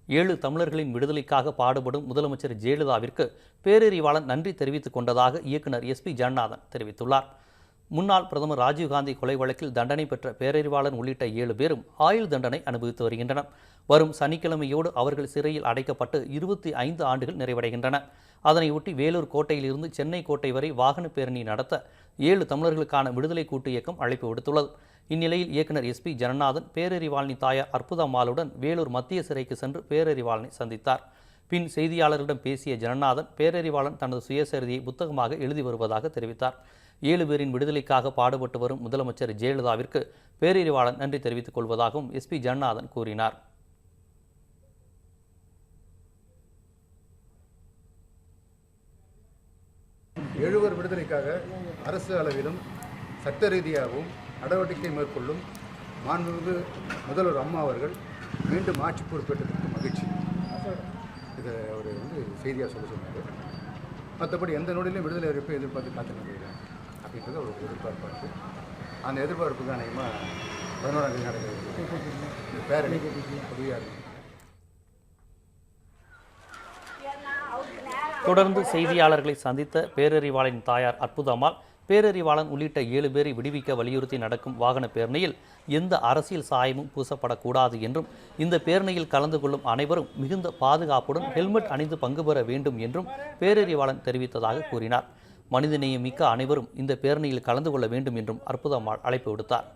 7 தமிழர்களின் விடுதலைக்காக பாடுபடும் முதலமைச்சர் ஜெயலலிதாவிற்கு பேரறிவாளன் நன்றி தெரிவித்துக் கொண்டதாக இயக்குனர் எஸ்பி ஜனநாதன் தெரிவித்துள்ளார். முன்னாள் பிரதமர் ராஜீவ்காந்தி கொலை வழக்கில் தண்டனை பெற்ற பேரறிவாளன் உள்ளிட்ட 7 பேரும் ஆயுள் தண்டனை அனுபவித்து வருகின்றனர். வரும் சனிக்கிழமையோடு அவர்கள் சிறையில் அடைக்கப்பட்டு 25 ஆண்டுகள் நிறைவடைகின்றன. அதனையொட்டி வேலூர் கோட்டையிலிருந்து சென்னை கோட்டை வரை வாகன பேரணி நடத்த 7 தமிழர்களுக்கான விடுதலை கூட்டு இயக்கம் அழைப்பு விடுத்துள்ளது. இந்நிலையில் இயக்குனர் எஸ்பி ஜனநாதன் பேரறிவாளனின் தாயார் அற்புதம்மாளுடன் வேலூர் மத்திய சிறைக்கு சென்று பேரறிவாளனை சந்தித்தார். பின் செய்தியாளர்களிடம் பேசிய ஜனநாதன் பேரறிவாளன் தனது சுயசரிதையை புத்தகமாக எழுதி வருவதாக தெரிவித்தார். 7 பேரின் விடுதலைக்காக பாடுபட்டு வரும் முதலமைச்சர் ஜெயலலிதாவிற்கு பேரறிவாளன் நன்றி தெரிவித்துக் கொள்வதாகவும் எஸ்பி ஜனநாதன் கூறினார். எழுவர் விடுதலைக்காக அரசு அளவிலும் சட்ட ரீதியாகவும் நடவடிக்கை மேற்கொள்ளும் மாண்புமிகு முதல்வர் அம்மா அவர்கள் மீண்டும் ஆட்சி பொறுப்பேற்றதற்கு மகிழ்ச்சி. இதை அவர் செய்தியாக சொன்னார். மற்றபடி எந்த நொடியிலும் விடுதலை அறிவிப்பை எதிர்பார்த்து காத்துக்கிறேன் அப்படின்றது ஒரு எதிர்பார்ப்பாக இருக்குது. அந்த எதிர்பார்ப்புக்கு அநேகமாக 11ஆம் தேதி நடக்கிறது பேரணி உதவியாக இருக்குது. தொடர்ந்து செய்தியாளர்களை சந்தித்த பேரறிவாளனின் தாயார் அற்புதம்மாள் பேரறிவாளன் உள்ளிட்ட 7 பேரை விடுவிக்க வலியுறுத்தி நடக்கும் வாகன பேரணியில் எந்த அரசியல் சாயமும் பூசப்படக்கூடாது என்றும் இந்த பேரணியில் கலந்து கொள்ளும் அனைவரும் மிகுந்த பாதுகாப்புடன் ஹெல்மெட் அணிந்து பங்கு பெற வேண்டும் என்றும் பேரறிவாளன் தெரிவித்ததாக கூறினார். மனிதநேயம் மிக்க அனைவரும் இந்த பேரணியில் கலந்து கொள்ள வேண்டும் என்றும் அற்புதம்மாள் அழைப்பு விடுத்தார்.